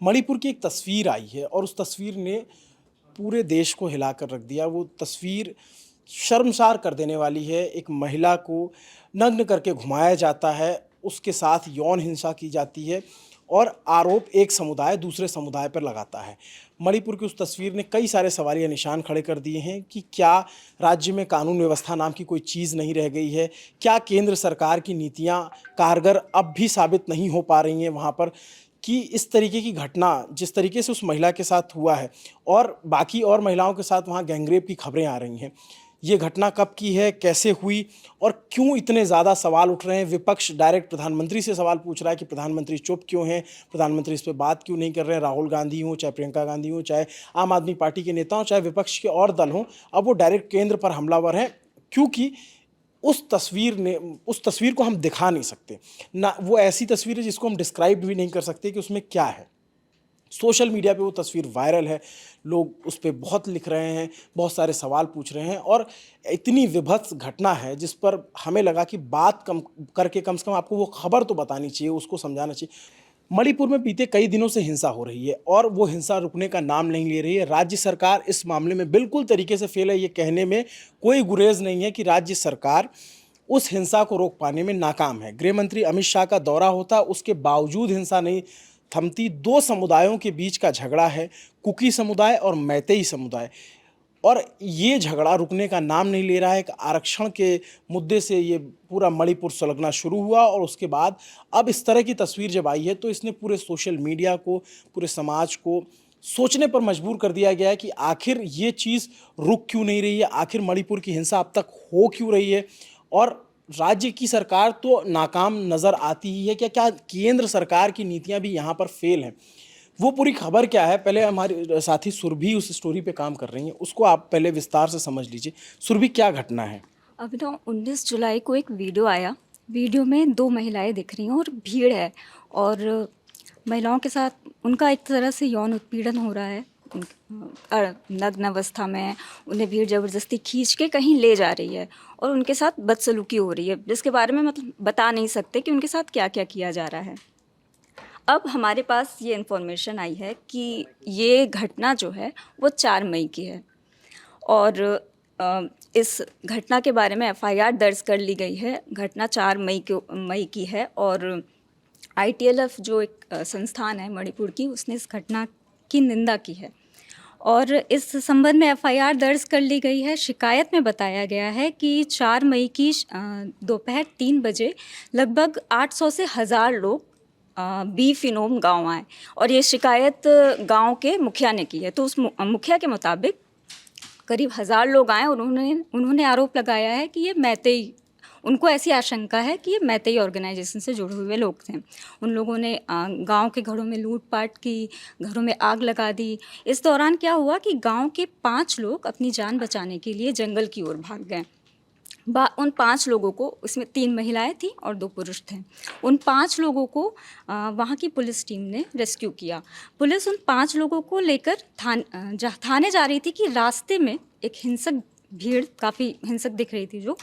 मणिपुर की एक तस्वीर आई है और उस तस्वीर ने पूरे देश को हिलाकर रख दिया। वो तस्वीर शर्मसार कर देने वाली है। एक महिला को नग्न करके घुमाया जाता है, उसके साथ यौन हिंसा की जाती है और आरोप एक समुदाय दूसरे समुदाय पर लगाता है। मणिपुर की उस तस्वीर ने कई सारे सवालिया निशान खड़े कर दिए हैं कि क्या राज्य में कानून व्यवस्था नाम की कोई चीज़ नहीं रह गई है? क्या केंद्र सरकार की नीतियां कारगर अब भी साबित नहीं हो पा रही हैं वहाँ पर? कि इस तरीके की घटना जिस तरीके से उस महिला के साथ हुआ है और बाकी और महिलाओं के साथ वहाँ गैंगरेप की खबरें आ रही हैं, ये घटना कब की है, कैसे हुई और क्यों इतने ज़्यादा सवाल उठ रहे हैं? विपक्ष डायरेक्ट प्रधानमंत्री से सवाल पूछ रहा है कि प्रधानमंत्री चुप क्यों हैं, प्रधानमंत्री इस पे बात क्यों नहीं कर रहे हैं? राहुल गांधी हों, चाहे प्रियंका गांधी हों, चाहे आम आदमी पार्टी के नेता हों, चाहे विपक्ष के और दल हों, अब वो डायरेक्ट केंद्र पर हमलावर हैं, क्योंकि उस तस्वीर को हम दिखा नहीं सकते ना। वो ऐसी तस्वीर है जिसको हम डिस्क्राइब भी नहीं कर सकते कि उसमें क्या है। सोशल मीडिया पे वो तस्वीर वायरल है, लोग उस पे बहुत लिख रहे हैं, बहुत सारे सवाल पूछ रहे हैं और इतनी विभत्स घटना है जिस पर हमें लगा कि बात कम करके कम से कम आपको वो खबर तो बतानी चाहिए, उसको समझाना चाहिए। मणिपुर में बीते कई दिनों से हिंसा हो रही है और वो हिंसा रुकने का नाम नहीं ले रही है। राज्य सरकार इस मामले में बिल्कुल तरीके से फेल है। ये कहने में कोई गुरेज नहीं है कि राज्य सरकार उस हिंसा को रोक पाने में नाकाम है। गृह मंत्री अमित शाह का दौरा होता, उसके बावजूद हिंसा नहीं थमती। दो समुदायों के बीच का झगड़ा है, कुकी समुदाय और मैतेई समुदाय, और ये झगड़ा रुकने का नाम नहीं ले रहा है। एक आरक्षण के मुद्दे से ये पूरा मणिपुर सुलगना शुरू हुआ और उसके बाद अब इस तरह की तस्वीर जब आई है तो इसने पूरे सोशल मीडिया को, पूरे समाज को सोचने पर मजबूर कर दिया गया है कि आखिर ये चीज़ रुक क्यों नहीं रही है, आखिर मणिपुर की हिंसा अब तक हो क्यों रही है और राज्य की सरकार तो नाकाम नज़र आती ही है। क्या क्या केंद्र सरकार की नीतियां भी यहाँ पर फेल हैं? वो पूरी खबर क्या है, पहले हमारे साथी सुरभि उस स्टोरी पे काम कर रही हैं, उसको आप पहले विस्तार से समझ लीजिए। सुरभि, क्या घटना है? अभी ना 19 जुलाई को एक वीडियो आया। वीडियो में दो महिलाएं दिख रही हैं और भीड़ है और महिलाओं के साथ उनका एक तरह से यौन उत्पीड़न हो रहा है। नग्न अवस्था में उन्हें भीड़ ज़बरदस्ती खींच के कहीं ले जा रही है और उनके साथ बदसलूकी हो रही है, जिसके बारे में मतलब बता नहीं सकते कि उनके साथ क्या क्या किया जा रहा है। अब हमारे पास ये इन्फॉर्मेशन आई है कि ये घटना जो है वो 4 मई की है और इस घटना के बारे में एफआईआर दर्ज कर ली गई है। घटना 4 मई की है और आईटीएलएफ जो एक संस्थान है मणिपुर की, उसने इस घटना की निंदा की है और इस संबंध में एफआईआर दर्ज कर ली गई है। शिकायत में बताया गया है कि 4 मई की दोपहर 3 बजे लगभग 800 से 1000 लोग बी फिनोम गाँव आए और ये शिकायत गांव के मुखिया ने की है। तो उस मुखिया के मुताबिक करीब 1000 लोग आए और उन्होंने आरोप लगाया है कि ये मैतेई, उनको ऐसी आशंका है कि ये मैतेई ऑर्गेनाइजेशन से जुड़े हुए लोग थे। उन लोगों ने गांव के घरों में लूटपाट की, घरों में आग लगा दी। इस दौरान क्या हुआ कि गांव के 5 लोग अपनी जान बचाने के लिए जंगल की ओर भाग गए। उन 5 लोगों को, इसमें 3 महिलाएं थीं और 2 पुरुष थे, उन 5 लोगों को वहाँ की पुलिस टीम ने रेस्क्यू किया। पुलिस उन 5 लोगों को लेकर थाने जा रही थी कि रास्ते में एक हिंसक भीड़, काफ़ी हिंसक दिख रही थी, जो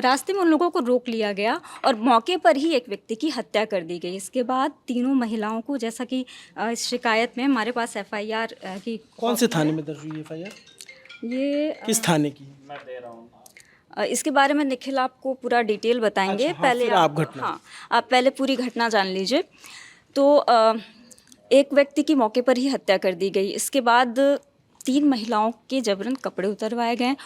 रास्ते में उन लोगों को रोक लिया गया और मौके पर ही एक व्यक्ति की हत्या कर दी गई। इसके बाद तीनों महिलाओं को, जैसा कि इस शिकायत में हमारे पास एफआईआर की, कौन से थाने में दर्ज हुई है एफआईआर? ये किस थाने की? इसके बारे में निखिल आपको पूरा डिटेल बताएंगे। अच्छा, हाँ, पहले फिर आप घटना, हाँ, आप पहले पूरी घटना जान लीजिए। तो एक व्यक्ति की मौके पर ही हत्या कर दी गई। इसके बाद 3 महिलाओं के जबरन कपड़े उतरवाए गए,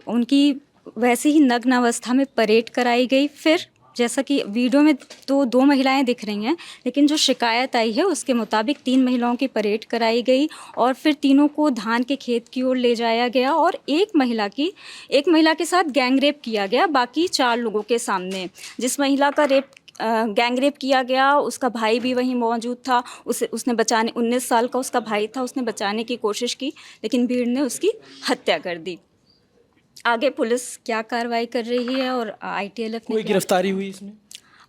उनकी वैसे ही नग्न अवस्था में परेड कराई गई। फिर जैसा कि वीडियो में तो 2 महिलाएं दिख रही हैं, लेकिन जो शिकायत आई है उसके मुताबिक 3 महिलाओं की परेड कराई गई और फिर तीनों को धान के खेत की ओर ले जाया गया और एक महिला के साथ गैंगरेप किया गया, बाकी 4 लोगों के सामने। जिस महिला का गैंगरेप किया गया उसका भाई भी वहीं मौजूद था। उसने बचाने, 19 साल का उसका भाई था, उसने बचाने की कोशिश की लेकिन भीड़ ने उसकी हत्या कर दी। आगे पुलिस क्या कार्रवाई कर रही है और आईटीएलएफ ने कोई गिरफ्तारी हुई इसमें?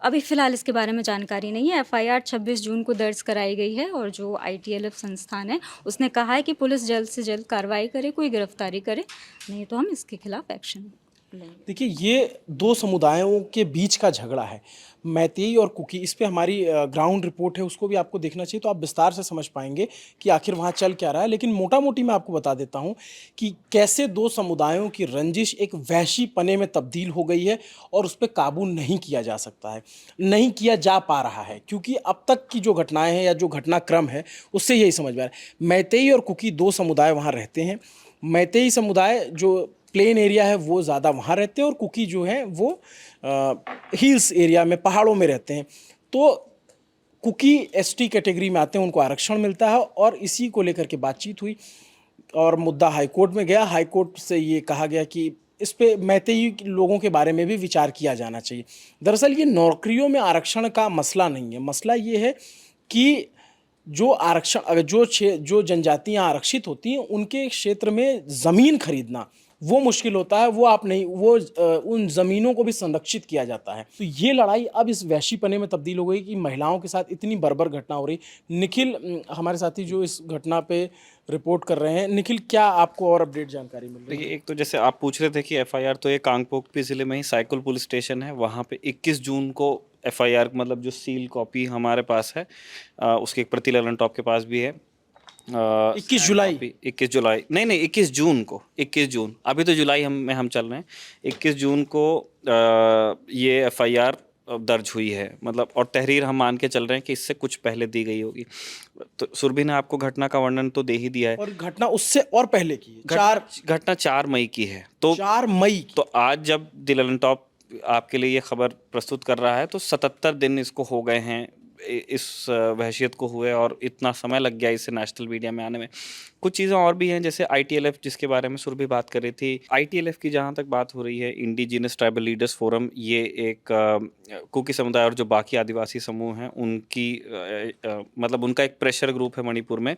अभी फ़िलहाल इसके बारे में जानकारी नहीं है। एफआईआर 26 जून को दर्ज कराई गई है और जो आईटीएलएफ संस्थान है उसने कहा है कि पुलिस जल्द से जल्द कार्रवाई करे, कोई गिरफ्तारी करे, नहीं तो हम इसके खिलाफ एक्शन। देखिए, ये दो समुदायों के बीच का झगड़ा है, मैतेई और कुकी। इस पे हमारी ग्राउंड रिपोर्ट है, उसको भी आपको देखना चाहिए, तो आप विस्तार से समझ पाएंगे कि आखिर वहाँ चल क्या रहा है। लेकिन मोटा मोटी मैं आपको बता देता हूँ कि कैसे दो समुदायों की रंजिश एक वहशीपने में तब्दील हो गई है और उस पर काबू नहीं किया जा सकता है, नहीं किया जा पा रहा है, क्योंकि अब तक की जो घटनाएं हैं या जो घटनाक्रम है उससे यही समझ में आ रहा है। मैतेई और कुकी दो समुदाय वहाँ रहते हैं। मैतेई समुदाय जो प्लेन एरिया है वो ज़्यादा वहाँ रहते हैं, और कुकी जो है वो हिल्स एरिया में, पहाड़ों में रहते हैं। तो कुकी एसटी कैटेगरी में आते हैं, उनको आरक्षण मिलता है, और इसी को लेकर के बातचीत हुई और मुद्दा हाई कोर्ट में गया। हाई कोर्ट से ये कहा गया कि इस पे मैतेई लोगों के बारे में भी विचार किया जाना चाहिए। दरअसल ये नौकरियों में आरक्षण का मसला नहीं है, मसला ये है कि जो आरक्षण, जो जनजातियां आरक्षित होती हैं उनके क्षेत्र में ज़मीन खरीदना वो मुश्किल होता है, वो आप नहीं, वो उन ज़मीनों को भी संरक्षित किया जाता है। तो ये लड़ाई अब इस वहशीपने में तब्दील हो गई कि महिलाओं के साथ इतनी बर्बर घटना हो रही। निखिल, हमारे साथी जो इस घटना पे रिपोर्ट कर रहे हैं, निखिल क्या आपको और अपडेट जानकारी मिल रही है? देखिए, एक तो जैसे आप पूछ रहे थे कि एफआईआर, तो ये कांगपोकपी ज़िले में ही साइकुल पुलिस स्टेशन है, वहाँ पे 21 जून को एफआईआर, मतलब जो सील कॉपी हमारे पास है, उसकी एक प्रति ललन टॉप के पास भी है। 21 जुलाई? 21 जुलाई नहीं, 21 जून को, 21 जून, अभी तो जुलाई हम चल रहे हैं। 21 जून को ये एफआईआर दर्ज हुई है, मतलब, और तहरीर हम मान के चल रहे हैं कि इससे कुछ पहले दी गई होगी। तो सुरभि ने आपको घटना का वर्णन तो दे ही दिया है, और घटना उससे और पहले की है, घटना 4 मई की है। तो 4 मई, तो आज जब द ललन टॉप आपके लिए ये खबर प्रस्तुत कर रहा है तो 77 दिन इसको हो गए हैं, इस वहशियत को हुए, और इतना समय लग गया इसे नेशनल मीडिया में आने में। कुछ चीज़ें और भी हैं, जैसे आईटीएलएफ, जिसके बारे में सुरभि बात कर रही थी। आईटीएलएफ की जहाँ तक बात हो रही है, इंडिजिनस ट्राइबल लीडर्स फोरम, ये एक कुकी समुदाय और जो बाकी आदिवासी समूह हैं उनकी मतलब उनका एक प्रेशर ग्रुप है मणिपुर में।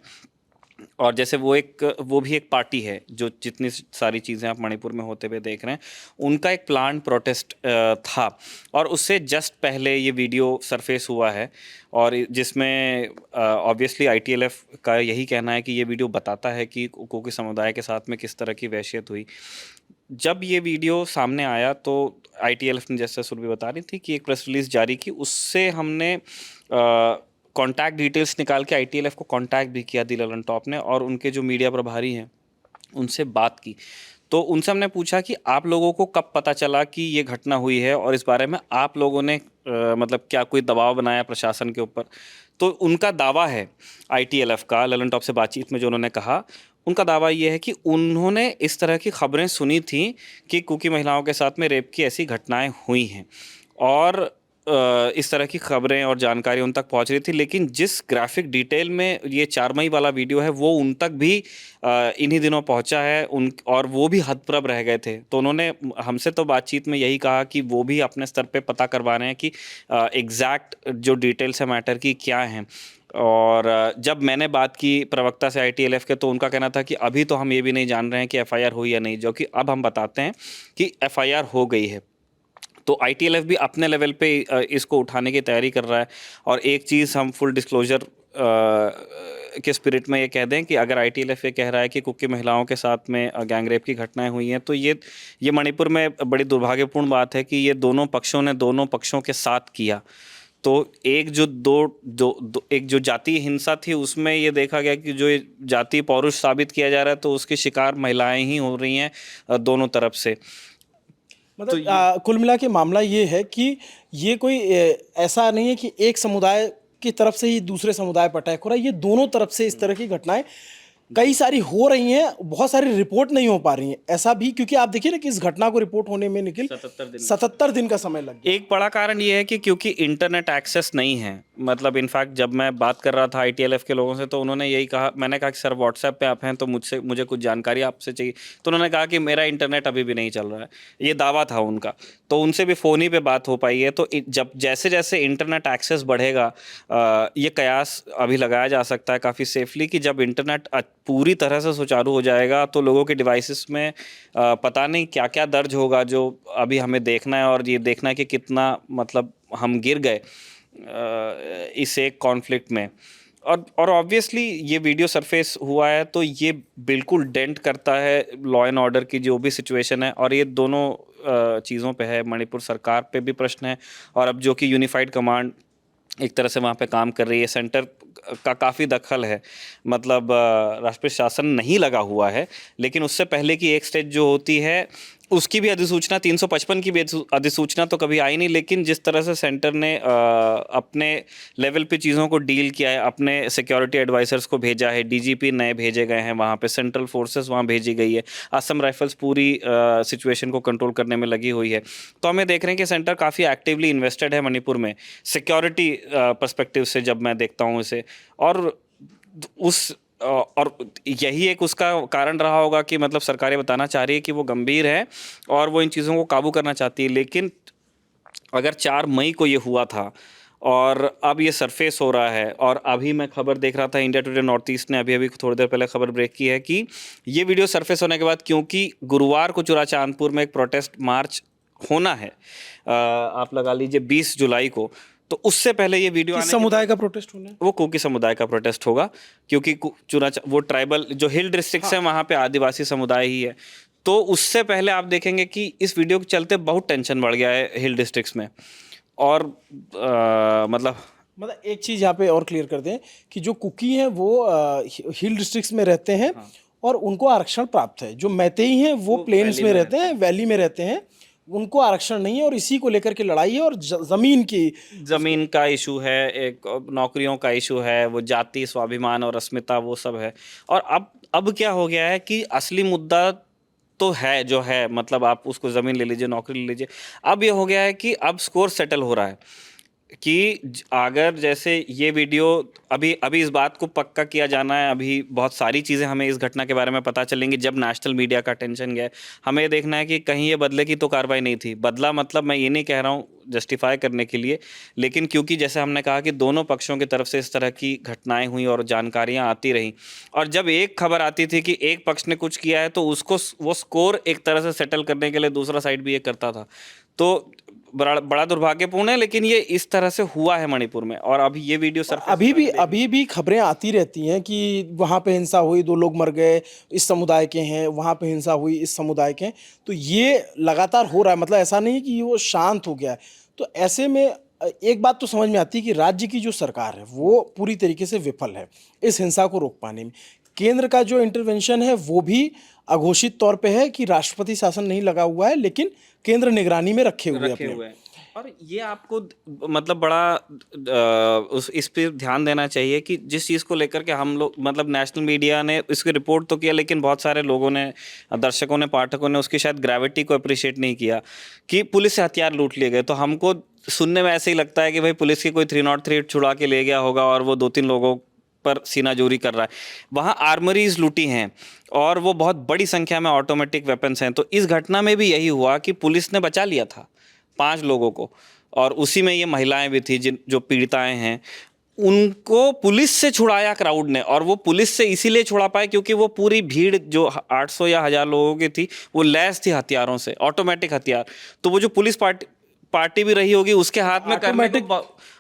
और जैसे वो भी एक पार्टी है, जो जितनी सारी चीज़ें आप मणिपुर में होते हुए देख रहे हैं, उनका एक प्लान प्रोटेस्ट था, और उससे जस्ट पहले ये वीडियो सरफेस हुआ है, और जिसमें ऑब्वियसली आईटीएलएफ का यही कहना है कि ये वीडियो बताता है कि कुकी समुदाय के साथ में किस तरह की वहशियत हुई। जब ये वीडियो सामने आया तो आईटीएलएफ ने, जैसे सुरभि बता रही थी, कि एक प्रेस रिलीज जारी की, उससे हमने कॉन्टैक्ट डिटेल्स निकाल के आईटीएलएफ को कॉन्टैक्ट भी किया द ललन टॉप ने, और उनके जो मीडिया प्रभारी हैं उनसे बात की। तो उनसे हमने पूछा कि आप लोगों को कब पता चला कि ये घटना हुई है, और इस बारे में आप लोगों ने मतलब क्या कोई दबाव बनाया प्रशासन के ऊपर। तो उनका दावा है, आईटीएलएफ का, ललन टॉप से बातचीत में जो उन्होंने कहा, उनका दावा ये है कि उन्होंने इस तरह की खबरें सुनी थी कि कुकी महिलाओं के साथ में रेप की ऐसी घटनाएं हुई हैं, और इस तरह की खबरें और जानकारी उन तक पहुंच रही थी। लेकिन जिस ग्राफिक डिटेल में ये 4 मई वाला वीडियो है, वो उन तक भी इन्हीं दिनों पहुंचा है, और वो भी हतप्रभ रह गए थे। तो उन्होंने हमसे तो बातचीत में यही कहा कि वो भी अपने स्तर पे पता करवा रहे हैं कि एग्जैक्ट जो डिटेल्स है मैटर की क्या हैं। और जब मैंने बात की प्रवक्ता से आईटीएलएफ के, तो उनका कहना था कि अभी तो हम ये भी नहीं जान रहे हैं कि एफआईआर हुई या नहीं, जो कि अब हम बताते हैं कि एफआईआर हो गई है। तो आईटीएलएफ भी अपने लेवल पे इसको उठाने की तैयारी कर रहा है। और एक चीज़ हम फुल डिस्क्लोजर के स्पिरिट में ये कह दें कि अगर आईटीएलएफ ये कह रहा है कि कुकी महिलाओं के साथ में गैंग रेप की घटनाएं हुई हैं, तो ये मणिपुर में बड़ी दुर्भाग्यपूर्ण बात है कि ये दोनों पक्षों ने दोनों पक्षों के साथ किया। तो एक जो जातीय हिंसा थी, उसमें ये देखा गया कि जो जातीय पौरुष साबित किया जा रहा है, तो उसकी शिकार महिलाएं ही हो रही हैं दोनों तरफ से। मतलब तो कुल मिला के मामला ये है कि ये कोई ऐसा नहीं है कि एक समुदाय की तरफ से ही दूसरे समुदाय पर अटैक हो रहा है, ये दोनों तरफ से इस तरह की घटनाएं कई सारी हो रही हैं, बहुत सारी रिपोर्ट नहीं हो पा रही हैं। ऐसा भी क्योंकि आप देखिए ना कि इस घटना को रिपोर्ट होने में निखिल 77 दिन का समय लग गया। एक बड़ा कारण ये है कि क्योंकि इंटरनेट एक्सेस नहीं है। मतलब इनफैक्ट जब मैं बात कर रहा था आईटीएलएफ के लोगों से, तो उन्होंने यही कहा, मैंने कहा कि सर व्हाट्सएप पे आप हैं तो मुझे कुछ जानकारी आपसे चाहिए। तो उन्होंने कहा कि मेरा इंटरनेट अभी भी नहीं चल रहा है, ये दावा था उनका। तो उनसे भी फ़ोन ही पे बात हो पाई है। तो जब जैसे जैसे इंटरनेट एक्सेस बढ़ेगा, ये कयास अभी लगाया जा सकता है काफ़ी सेफली कि जब इंटरनेट पूरी तरह से सुचारू हो जाएगा, तो लोगों के डिवाइसेस में पता नहीं क्या क्या दर्ज होगा, जो अभी हमें देखना है। और ये देखना है कि कितना, मतलब, हम गिर गए इस एक कॉन्फ्लिक्ट में। और ऑब्वियसली ये वीडियो सरफेस हुआ है तो ये बिल्कुल डेंट करता है लॉ एंड ऑर्डर की जो भी सिचुएशन है, और ये दोनों चीज़ों पे है। मणिपुर सरकार पे भी प्रश्न है, और अब जो कि यूनिफाइड कमांड एक तरह से वहाँ पे काम कर रही है, सेंटर का काफ़ी दखल है, मतलब राष्ट्रीय शासन नहीं लगा हुआ है, लेकिन उससे पहले की एक स्टेज जो होती है उसकी भी अधिसूचना 355 की भी अधिसूचना तो कभी आई नहीं। लेकिन जिस तरह से सेंटर ने अपने लेवल पे चीज़ों को डील किया है, अपने सिक्योरिटी एडवाइजर्स को भेजा है, डीजीपी नए भेजे गए हैं वहाँ पे, सेंट्रल फोर्सेस वहाँ भेजी गई है, असम राइफल्स पूरी सिचुएशन को कंट्रोल करने में लगी हुई है, तो हमें देख रहे हैं कि सेंटर काफ़ी एक्टिवली इन्वेस्टेड है मणिपुर में सिक्योरिटी पर्सपेक्टिव से जब मैं देखता हूँ इसे। और यही एक उसका कारण रहा होगा कि मतलब सरकारें बताना चाह रही है कि वो गंभीर है और वो इन चीज़ों को काबू करना चाहती है। लेकिन अगर 4 मई को ये हुआ था और अब ये सरफेस हो रहा है, और अभी मैं खबर देख रहा था, इंडिया टुडे नॉर्थ ईस्ट ने अभी थोड़ी देर पहले खबर ब्रेक की है कि ये वीडियो सरफेस होने के बाद, क्योंकि गुरुवार को चुराचांदपुर में एक प्रोटेस्ट मार्च होना है, आप लगा लीजिए 20 जुलाई को, तो उससे पहले ये वीडियो किस समुदाय का प्रोटेस्ट होना है? वो कुकी समुदाय का प्रोटेस्ट होगा, क्योंकि वो ट्राइबल जो हिल डिस्ट्रिक्ट्स हैं वहाँ पे आदिवासी समुदाय ही है। तो उससे पहले आप देखेंगे कि इस वीडियो के चलते बहुत टेंशन बढ़ गया है हिल डिस्ट्रिक्ट्स में। और मतलब एक चीज़ यहाँ पे और क्लियर कर दें कि जो कुकी हैं वो हिल डिस्ट्रिक्ट्स में रहते हैं, और उनको आरक्षण प्राप्त है। जो मैतेई हैं वो प्लेन्स में रहते हैं, वैली में रहते हैं, उनको आरक्षण नहीं है, और इसी को लेकर के लड़ाई है। और ज़मीन का इशू है, एक नौकरियों का इशू है, वो जाति स्वाभिमान और अस्मिता वो सब है। और अब क्या हो गया है कि असली मुद्दा तो है जो है, मतलब आप उसको ज़मीन ले लीजिए, नौकरी ले लीजिए, अब ये हो गया है कि अब स्कोर सेटल हो रहा है कि अगर जैसे ये वीडियो अभी इस बात को पक्का किया जाना है, अभी बहुत सारी चीज़ें हमें इस घटना के बारे में पता चलेंगी जब नेशनल मीडिया का अटेंशन गया। हमें ये देखना है कि कहीं ये बदले की तो कार्रवाई नहीं थी। बदला मतलब मैं ये नहीं कह रहा हूँ जस्टिफाई करने के लिए, लेकिन क्योंकि जैसे हमने कहा कि दोनों पक्षों की तरफ से इस तरह की घटनाएं हुई और जानकारियां आती रहीं, और जब एक खबर आती थी कि एक पक्ष ने कुछ किया है तो उसको वो स्कोर एक तरह से सेटल करने के लिए दूसरा साइड भी ये करता था। तो बड़ा दुर्भाग्यपूर्ण है, लेकिन ये इस तरह से हुआ है मणिपुर में। और अभी ये वीडियो सर अभी भी खबरें आती रहती हैं कि वहाँ पे हिंसा हुई, 2 लोग मर गए, इस समुदाय के हैं, वहाँ पे हिंसा हुई, इस समुदाय के हैं। तो ये लगातार हो रहा है, मतलब ऐसा नहीं कि वो शांत हो गया है। तो ऐसे में एक बात तो समझ में आती है कि राज्य की जो सरकार है वो पूरी तरीके से विफल है इस हिंसा को रोक पाने में। केंद्र का जो इंटरवेंशन है वो भी अघोषित तौर पे है कि राष्ट्रपति शासन नहीं लगा हुआ है, लेकिन केंद्र निगरानी में रखे हुए हैं। और ये आपको मतलब बड़ा इस पे ध्यान देना चाहिए कि जिस चीज़ को लेकर के हम लोग, मतलब नेशनल मीडिया ने इसकी रिपोर्ट तो किया, लेकिन बहुत सारे लोगों ने, दर्शकों ने, पाठकों ने उसकी शायद ग्रेविटी को अप्रिशिएट नहीं किया कि पुलिस से हथियार लूट लिए गए। तो हमको सुनने में ऐसे ही लगता है कि भाई पुलिस की कोई 303 छुड़ा के ले गया होगा और वो 2-3 लोगों पर सीनाजोरी कर रहा है। वहाँ आर्मरीज लूटी हैं और वो बहुत बड़ी संख्या में ऑटोमेटिक वेपन्स हैं। तो इस घटना में भी यही हुआ कि पुलिस ने बचा लिया था 5 लोगों को, और उसी में ये महिलाएं भी थी जो पीड़िताएं हैं, उनको पुलिस से छुड़ाया क्राउड ने। और वो पुलिस से इसीलिए छुड़ा पाए क्योंकि वो पूरी भीड़ जो 800 या 1000 लोगों की थी वो लैस थी हथियारों से, ऑटोमेटिक हथियार। तो वो जो पुलिस पार्टी भी रही होगी उसके हाथ में ऑटोमेटिक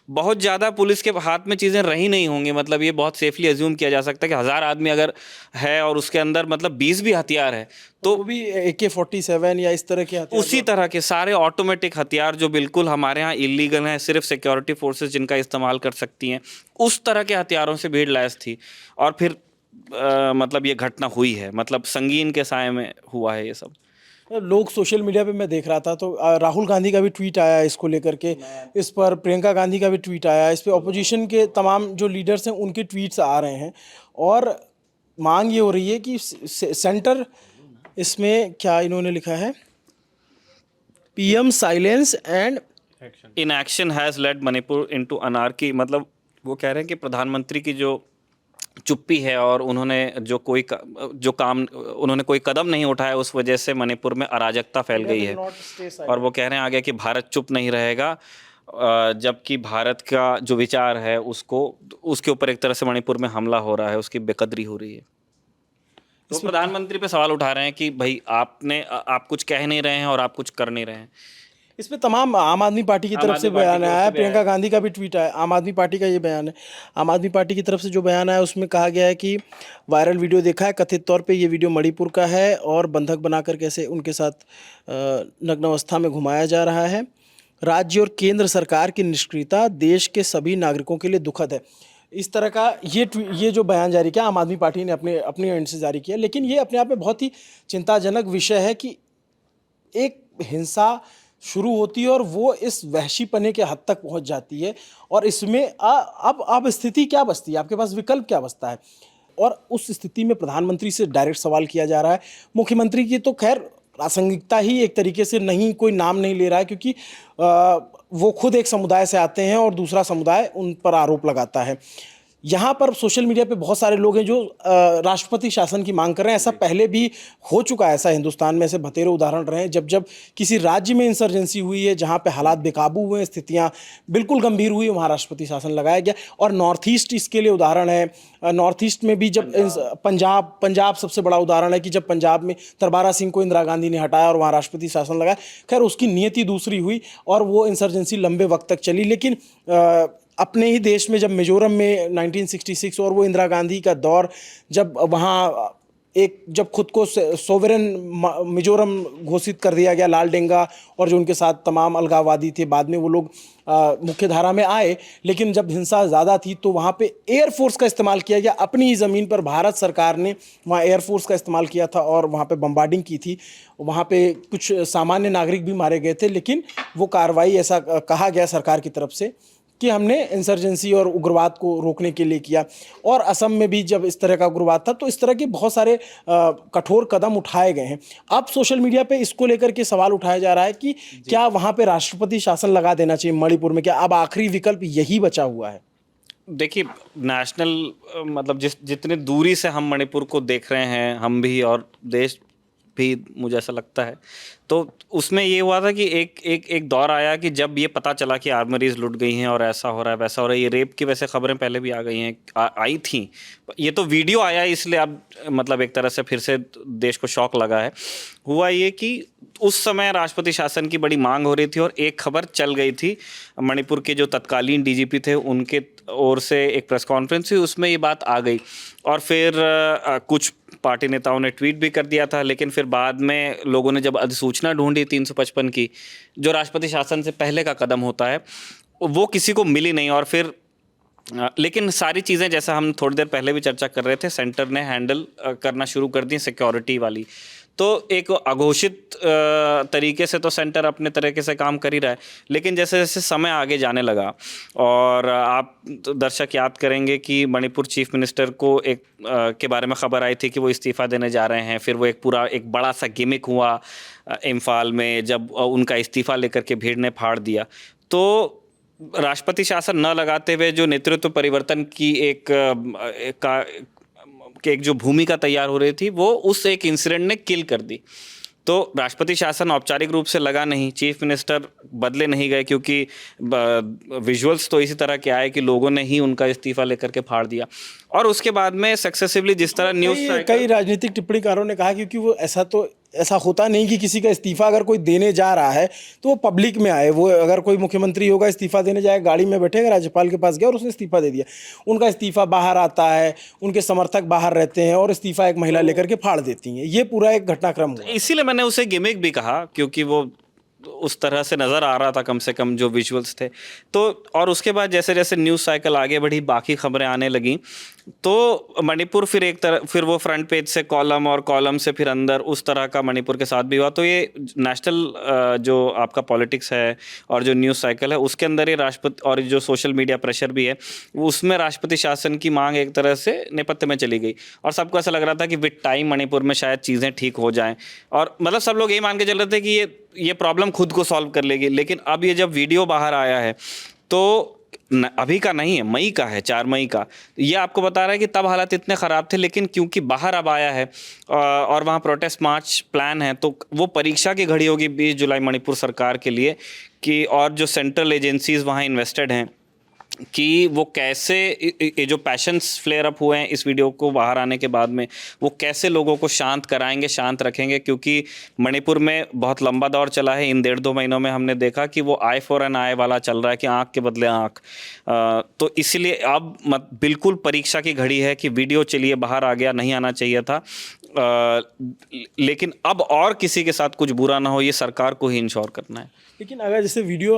बहुत ज़्यादा पुलिस के हाथ में चीज़ें रही नहीं होंगी। मतलब ये बहुत सेफली अज्यूम किया जा सकता है कि 1000 आदमी अगर है और उसके अंदर मतलब 20 भी हथियार है तो वो भी AK-47 या इस तरह के हथियार, उसी तरह के सारे ऑटोमेटिक हथियार जो बिल्कुल हमारे यहाँ इलीगल हैं, सिर्फ सिक्योरिटी फोर्सेस जिनका इस्तेमाल कर सकती हैं, उस तरह के हथियारों से भीड़ लैस थी। और फिर मतलब ये घटना हुई है, मतलब संगीन के साए में हुआ है ये सब। लोग सोशल मीडिया पे मैं देख रहा था तो राहुल गांधी का भी ट्वीट आया इसको लेकर के, इस पर प्रियंका गांधी का भी ट्वीट आया, इस पे ऑपोजिशन के तमाम जो लीडर्स हैं उनके ट्वीट्स आ रहे हैं। और मांग ये हो रही है कि सेंटर, इसमें क्या इन्होंने लिखा है, PM silence and inaction has led Manipur into anarchy. मतलब वो कह रहे हैं कि प्रधानमंत्री की जो चुप्पी है और उन्होंने कोई कदम नहीं उठाया, उस वजह से मणिपुर में अराजकता फैल गई है। और वो कह रहे हैं आगे कि भारत चुप नहीं रहेगा, जबकि भारत का जो विचार है उसके ऊपर एक तरह से मणिपुर में हमला हो रहा है, उसकी बेकदरी हो रही है। तो प्रधानमंत्री पे सवाल उठा रहे हैं कि भाई आप कुछ कह नहीं रहे हैं और आप कुछ कर नहीं रहे हैं। इस पे तमाम आम आदमी पार्टी की तरफ से बयान आया है, प्रियंका गांधी का भी ट्वीट आया, आम आदमी पार्टी का ये बयान है। आम आदमी पार्टी की तरफ से जो बयान आया उसमें कहा गया है कि वायरल वीडियो देखा है, कथित तौर पे ये वीडियो मणिपुर का है और बंधक बनाकर कैसे उनके साथ नग्न अवस्था में घुमाया जा रहा है। राज्य और केंद्र सरकार की निष्क्रियता देश के सभी नागरिकों के लिए दुखद है। इस तरह का ये जो बयान जारी किया आम आदमी पार्टी ने अपने एंड से जारी किया, लेकिन ये अपने आप में बहुत ही चिंताजनक विषय है कि एक हिंसा शुरू होती है और वो इस वहशीपने के हद तक पहुंच जाती है, और इसमें अब स्थिति क्या बचती है, आपके पास विकल्प क्या बचता है। और उस स्थिति में प्रधानमंत्री से डायरेक्ट सवाल किया जा रहा है। मुख्यमंत्री की तो खैर प्रासंगिकता ही एक तरीके से नहीं, कोई नाम नहीं ले रहा है, क्योंकि वो खुद एक समुदाय से आते हैं और दूसरा समुदाय उन पर आरोप लगाता है। यहाँ पर सोशल मीडिया पे बहुत सारे लोग हैं जो राष्ट्रपति शासन की मांग कर रहे हैं। ऐसा पहले भी हो चुका है, ऐसा हिंदुस्तान में ऐसे बतेरे उदाहरण रहे हैं। जब जब किसी राज्य में इंसर्जेंसी हुई है, जहाँ पे हालात बेकाबू हुए, स्थितियाँ बिल्कुल गंभीर हुई, वहाँ राष्ट्रपति शासन लगाया गया। और नॉर्थ ईस्ट इसके लिए उदाहरण है। नॉर्थ ईस्ट में भी जब पंजाब सबसे बड़ा उदाहरण है कि जब पंजाब में दरबारा सिंह को इंदिरा गांधी ने हटाया और वहाँ राष्ट्रपति शासन लगाया। खैर उसकी नीयति दूसरी हुई और वो इंसर्जेंसी लंबे वक्त तक चली। लेकिन अपने ही देश में जब मिजोरम में 1966 और वो इंदिरा गांधी का दौर, जब वहाँ जब खुद को सोवरेन मिजोरम घोषित कर दिया गया, लाल डेंगा और जो उनके साथ तमाम अलगाववादी थे, बाद में वो लोग मुख्य धारा में आए। लेकिन जब हिंसा ज़्यादा थी तो वहाँ पे एयरफोर्स का इस्तेमाल किया गया। अपनी ही ज़मीन पर भारत सरकार ने वहाँ एयरफोर्स का इस्तेमाल किया था और वहाँ पे बम्बार्डिंग की थी। वहाँ पे कुछ सामान्य नागरिक भी मारे गए थे, लेकिन वो कार्रवाई, ऐसा कहा गया सरकार की तरफ से, कि हमने इंसर्जेंसी और उग्रवाद को रोकने के लिए किया। और असम में भी जब इस तरह का उग्रवाद था तो इस तरह के बहुत सारे कठोर कदम उठाए गए हैं। अब सोशल मीडिया पे इसको लेकर के सवाल उठाया जा रहा है कि क्या वहाँ पे राष्ट्रपति शासन लगा देना चाहिए मणिपुर में, क्या अब आखिरी विकल्प यही बचा हुआ है? देखिए, नेशनल मतलब जितनी दूरी से हम मणिपुर को देख रहे हैं, हम भी और देश भी, मुझे ऐसा लगता है, तो उसमें ये हुआ था कि एक दौर आया कि जब ये पता चला कि आर्मरीज लुट गई हैं और ऐसा हो रहा है वैसा हो रहा है। ये रेप की वैसे खबरें पहले भी आ गई हैं, आई थी। ये तो वीडियो आया इसलिए अब मतलब एक तरह से फिर से देश को शॉक लगा है। हुआ ये कि उस समय राष्ट्रपति शासन की बड़ी मांग हो रही थी और एक खबर चल गई थी। मणिपुर के जो तत्कालीन डीजीपी थे उनके ओर से एक प्रेस कॉन्फ्रेंस हुई, उसमें ये बात आ गई और फिर कुछ पार्टी नेताओं ने ट्वीट भी कर दिया था। लेकिन फिर बाद में लोगों ने जब अधिसूचना ढूंढी 355 की, जो राष्ट्रपति शासन से पहले का कदम होता है, वो किसी को मिली नहीं। और फिर लेकिन सारी चीज़ें, जैसा हम थोड़ी देर पहले भी चर्चा कर रहे थे, सेंटर ने हैंडल करना शुरू कर दी सिक्योरिटी वाली। तो एक अघोषित तरीके से तो सेंटर अपने तरीके से काम कर ही रहा है, लेकिन जैसे जैसे समय आगे जाने लगा, और आप दर्शक याद करेंगे कि मणिपुर चीफ मिनिस्टर को एक के बारे में खबर आई थी कि वो इस्तीफ़ा देने जा रहे हैं। फिर वो एक बड़ा सा गिमिक हुआ इम्फाल में, जब उनका इस्तीफ़ा लेकर के भीड़ ने फाड़ दिया। तो राष्ट्रपति शासन न लगाते हुए जो नेतृत्व परिवर्तन की एक जो भूमिका तैयार हो रही थी, वो उस एक इंसिडेंट ने किल कर दी। तो राष्ट्रपति शासन औपचारिक रूप से लगा नहीं, चीफ मिनिस्टर बदले नहीं गए, क्योंकि विजुअल्स तो इसी तरह के आए कि लोगों ने ही उनका इस्तीफा लेकर के फाड़ दिया। और उसके बाद में सक्सेसिवली जिस तरह न्यूज़, कई राजनीतिक टिप्पणीकारों ने कहा, क्योंकि वो ऐसा होता नहीं कि किसी का इस्तीफा अगर कोई देने जा रहा है तो वो पब्लिक में आए। वो अगर कोई मुख्यमंत्री होगा, इस्तीफा देने जाएगा, गाड़ी में बैठेगा, राज्यपाल के पास गया और उसने इस्तीफा दे दिया, उनका इस्तीफा बाहर आता है, उनके समर्थक बाहर रहते हैं और इस्तीफा एक महिला लेकर के फाड़ देती हैं। ये पूरा एक घटनाक्रम हुआ। इसीलिए मैंने उसे गिमिक भी कहा, क्योंकि वो उस तरह से नज़र आ रहा था, कम से कम जो विजुअल्स थे। तो और उसके बाद जैसे जैसे न्यूज़ साइकिल आगे बढ़ी, बाकी खबरें आने लगी, तो मणिपुर फिर वो फ्रंट पेज से कॉलम और कॉलम से फिर अंदर, उस तरह का मणिपुर के साथ भी हुआ। तो ये नेशनल जो आपका पॉलिटिक्स है और जो न्यूज़ साइकिल है, उसके अंदर ये राष्ट्रपति और जो सोशल मीडिया प्रेशर भी है, उसमें राष्ट्रपति शासन की मांग एक तरह से नेपथ्य में चली गई। और सबको ऐसा लग रहा था कि विद टाइम मणिपुर में शायद चीज़ें ठीक हो जाएं, और मतलब सब लोग यही मान के चल रहे थे कि ये प्रॉब्लम खुद को सॉल्व कर लेगी। लेकिन अब ये जब वीडियो बाहर आया है, तो अभी का नहीं है, मई का है, 4 मई का। ये आपको बता रहा है कि तब हालात इतने ख़राब थे, लेकिन क्योंकि बाहर अब आया है और वहाँ प्रोटेस्ट मार्च प्लान है, तो वो परीक्षा की घड़ी होगी 20 जुलाई मणिपुर सरकार के लिए कि, और जो सेंट्रल एजेंसीज़ वहाँ इन्वेस्टेड हैं, कि वो कैसे ये जो पैशंस फ्लेयर अप हुए हैं इस वीडियो को बाहर आने के बाद में, वो कैसे लोगों को शांत कराएंगे, शांत रखेंगे। क्योंकि मणिपुर में बहुत लंबा दौर चला है, इन 1.5-2 महीनों में हमने देखा कि वो आई फॉर एन आई वाला चल रहा है कि आंख के बदले आंख। तो इसलिए अब बिल्कुल परीक्षा की घड़ी है कि वीडियो चलिए बाहर आ गया, नहीं आना चाहिए था, लेकिन अब और किसी के साथ कुछ बुरा ना हो, ये सरकार को ही इंश्योर करना है। लेकिन अगर जैसे वीडियो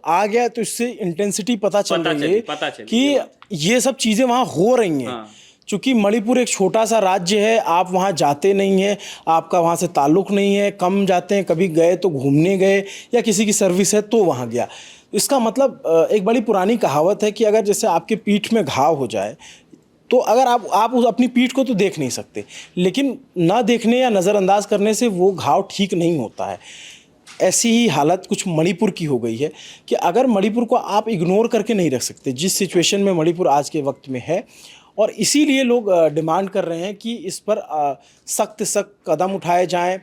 आ गया तो इससे इंटेंसिटी पता चल रही है कि ये सब चीज़ें वहाँ हो रही हैं। हाँ। चूंकि मणिपुर एक छोटा सा राज्य है, आप वहाँ जाते नहीं हैं, आपका वहाँ से ताल्लुक़ नहीं है, कम जाते हैं, कभी गए तो घूमने गए या किसी की सर्विस है तो वहाँ गया। इसका मतलब एक बड़ी पुरानी कहावत है कि अगर जैसे आपके पीठ में घाव हो जाए तो अगर आप उस अपनी पीठ को तो देख नहीं सकते, लेकिन ना देखने या नज़रअंदाज करने से वो घाव ठीक नहीं होता है। ऐसी ही हालत कुछ मणिपुर की हो गई है कि अगर मणिपुर को आप इग्नोर करके नहीं रख सकते, जिस सिचुएशन में मणिपुर आज के वक्त में है, और इसीलिए लोग डिमांड कर रहे हैं कि इस पर सख्त कदम उठाए जाएं,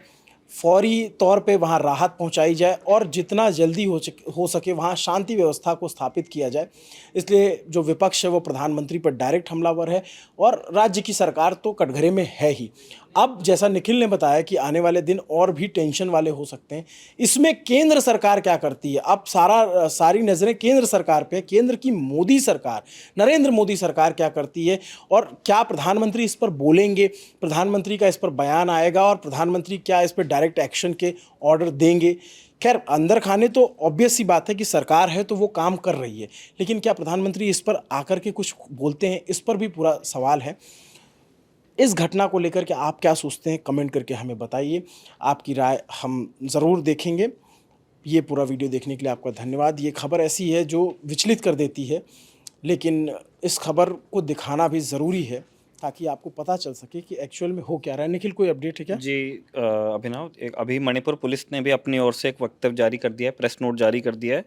फौरी तौर पे वहाँ राहत पहुँचाई जाए और जितना जल्दी हो सके वहाँ शांति व्यवस्था को स्थापित किया जाए। इसलिए जो विपक्ष है वो प्रधानमंत्री पर डायरेक्ट हमलावर है और राज्य की सरकार तो कटघरे में है ही। अब जैसा निखिल ने बताया कि आने वाले दिन और भी टेंशन वाले हो सकते हैं। इसमें केंद्र सरकार क्या करती है, अब सारी नज़रें केंद्र सरकार पे, केंद्र की मोदी सरकार, नरेंद्र मोदी सरकार क्या करती है और क्या प्रधानमंत्री इस पर बोलेंगे, प्रधानमंत्री का इस पर बयान आएगा और प्रधानमंत्री क्या इस पर डायरेक्ट एक्शन के ऑर्डर देंगे। खैर, अंदर खाने तो ऑब्वियस सी बात है कि सरकार है तो वो काम कर रही है, लेकिन क्या प्रधानमंत्री इस पर आकर के कुछ बोलते हैं, इस पर भी पूरा सवाल है। इस घटना को लेकर के आप क्या सोचते हैं, कमेंट करके हमें बताइए। आपकी राय हम ज़रूर देखेंगे। ये पूरा वीडियो देखने के लिए आपका धन्यवाद। ये खबर ऐसी है जो विचलित कर देती है, लेकिन इस खबर को दिखाना भी ज़रूरी है ताकि आपको पता चल सके कि एक्चुअल में हो क्या रहा है। निखिल, कोई अपडेट है क्या? जी अभिनव, एक अभी मणिपुर पुलिस ने भी अपनी ओर से एक वक्तव्य जारी कर दिया है, प्रेस नोट जारी कर दिया है।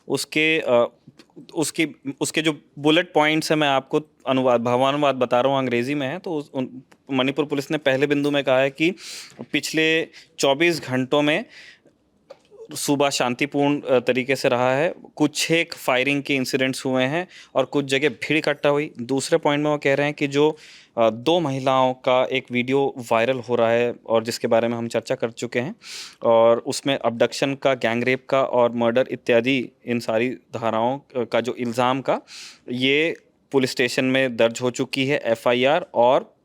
उसके जो बुलेट पॉइंट्स है, मैं आपको भावानुवाद बता रहा हूँ, अंग्रेजी में है। तो मणिपुर पुलिस ने पहले बिंदु में कहा है कि पिछले 24 घंटों में सुबह शांतिपूर्ण तरीके से रहा है, कुछ एक फायरिंग के इंसिडेंट्स हुए हैं और कुछ जगह भीड़ इकट्ठा हुई। दूसरे पॉइंट में वो कह रहे हैं कि जो 2 महिलाओं का एक वीडियो वायरल हो रहा है और जिसके बारे में हम चर्चा कर चुके हैं, और उसमें अबडक्शन का, गैंगरेप का और मर्डर इत्यादि इन सारी धाराओं का जो इल्ज़ाम का, ये पुलिस स्टेशन में दर्ज हो चुकी है FIR, और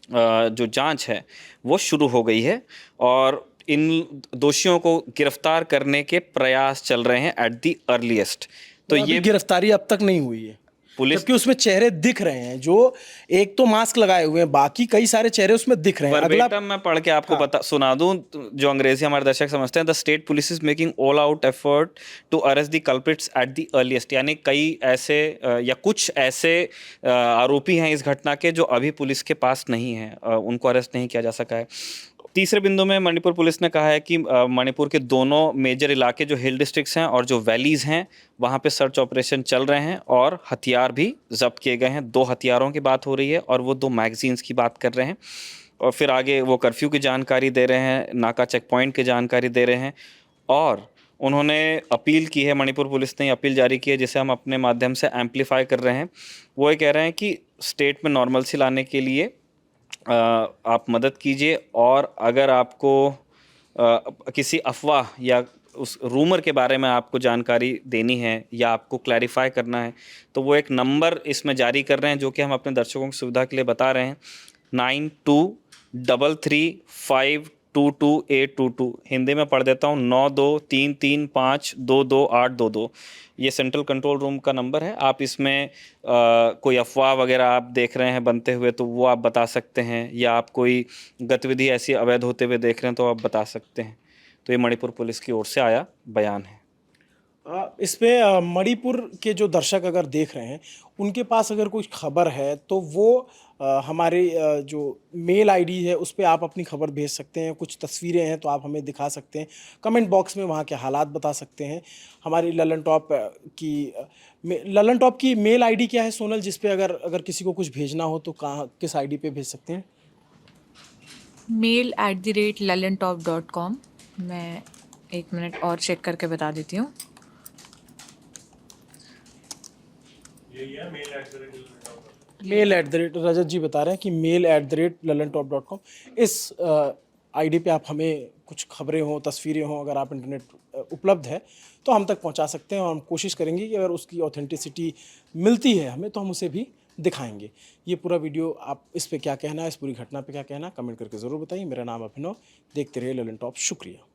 जो जांच है वो शुरू हो गई है और इन दोषियों को गिरफ्तार करने के प्रयास चल रहे हैं एट दी अर्लीस्ट। तो ये गिरफ्तारी अब तक नहीं हुई है पुलिस, जबकि उसमें चेहरे दिख रहे हैं, जो एक तो मास्क लगाए हुए हैं, बाकी कई सारे चेहरे उसमें दिख रहे हैं। अगला मैं पढ़ के आपको सुना दूं, जो अंग्रेजी हमारे दर्शक समझते हैं। The state police is making all out effort to arrest the culprits at the earliest. यानी कई ऐसे या कुछ ऐसे आरोपी हैं इस घटना के जो अभी पुलिस के पास नहीं है, उनको अरेस्ट नहीं किया जा सका है। तीसरे बिंदु में मणिपुर पुलिस ने कहा है कि मणिपुर के दोनों मेजर इलाके जो हिल डिस्ट्रिक्ट्स हैं और जो वैलीज़ हैं, वहाँ पे सर्च ऑपरेशन चल रहे हैं और हथियार भी जब्त किए गए हैं। 2 हथियारों की बात हो रही है और वो 2 मैगजीन्स की बात कर रहे हैं। और फिर आगे वो कर्फ्यू की जानकारी दे रहे हैं, नाका चेक पॉइंट की जानकारी दे रहे हैं, और उन्होंने अपील की है, मणिपुर पुलिस ने अपील जारी की है जिसे हम अपने माध्यम से एम्पलीफाई कर रहे हैं। वो ये कह रहे हैं कि स्टेट में नॉर्मलसी लाने के लिए आप मदद कीजिए, और अगर आपको किसी अफवाह या उस रूमर के बारे में आपको जानकारी देनी है या आपको क्लैरिफाई करना है, तो वो एक नंबर इसमें जारी कर रहे हैं जो कि हम अपने दर्शकों की सुविधा के लिए बता रहे हैं, 9233522822। हिंदी में पढ़ देता हूँ, 9233522822। ये सेंट्रल कंट्रोल रूम का नंबर है। आप इसमें कोई अफवाह वगैरह आप देख रहे हैं बनते हुए तो वो आप बता सकते हैं, या आप कोई गतिविधि ऐसी अवैध होते हुए देख रहे हैं तो आप बता सकते हैं। तो ये मणिपुर पुलिस की ओर से आया बयान है। इस पे मणिपुर के जो दर्शक अगर देख रहे हैं, उनके पास अगर कोई खबर है तो वो हमारे जो मेल आईडी है उस पर आप अपनी खबर भेज सकते हैं। कुछ तस्वीरें हैं तो आप हमें दिखा सकते हैं, कमेंट बॉक्स में वहाँ के हालात बता सकते हैं। हमारी ललन टॉप की मेल आईडी क्या है सोनल, जिस पे अगर किसी को कुछ भेजना हो तो कहाँ, किस आईडी पे भेज सकते हैं? mail@lallantop.com। मैं 1 मिनट और चेक करके बता देती हूँ। mail@, रजत जी बता रहे हैं कि mail@lallantop.com। इस आईडी पे आप हमें कुछ खबरें हों, तस्वीरें हों, अगर आप इंटरनेट उपलब्ध है तो हम तक पहुंचा सकते हैं, और हम कोशिश करेंगे कि अगर उसकी ऑथेंटिसिटी मिलती है हमें तो हम उसे भी दिखाएंगे। ये पूरा वीडियो, आप इस पे क्या कहना है, इस पूरी घटना पे क्या कहना है, कमेंट करके ज़रूर बताइए। मेरा नाम अभिनव, देखते रहिए ललन टॉप। शुक्रिया।